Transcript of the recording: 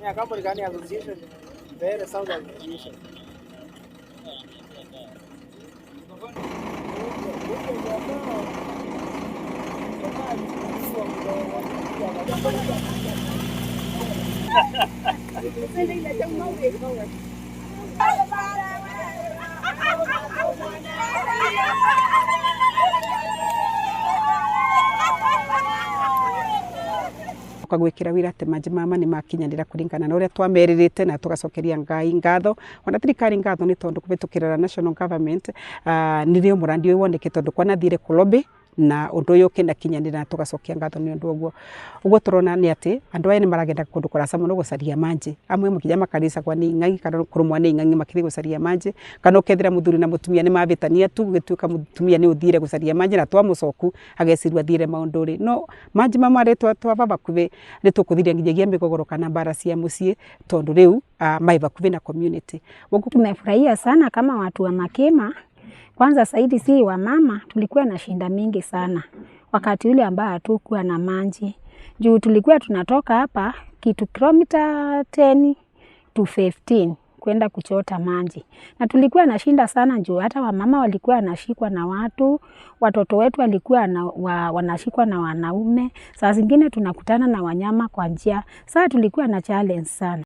Yeah, company gani association? There South Association. Gwikira wira ati maji mama ni makinyanira kuringana na uria twameririte na tugacokeria Ngai ngatho ona thirikari ngatho ni tondu kuvitukirira national government nirio murandi uyu woneke tondu kwanathire kulobi na undu uyu ukinakinyanira na tugacokia ngatho ni undu uguo turona ni ati andu aya ni maragenda kundu kurasa muno gucaria maji amwe mukinya makarisa kwa ni ing'ang'i kana kurumwa ni ing'ang'i makithi gucaria maji kana ukethira muthuri na mutumia ni mavitania tu gituika mutumia ni uthire gucaria maji na twa mucoku agecirwa thire maunduri no maji mama ritwa twava vakuvi ni tukuthiria nginyagia migogoro kana mbara cia mucii tondu riu mai vakuvi na community. Tumefurahia sana kama watu wa Makima. Kwanza zaidi si wa mama tulikuwa na shinda mingi sana wakati ule ambao hatukuwa na maji. Juu tulikuwa tunatoka hapa kitu kilomita 10 to 15 kwenda kuchota maji. Na tulikuwa na shinda sana juu hata wamama walikuwa wanashikwa na watu, watoto wetu walikuwa wanashikwa na wanaume. Saa zingine tunakutana na wanyama kwa njia. Saa tulikuwa na challenge sana.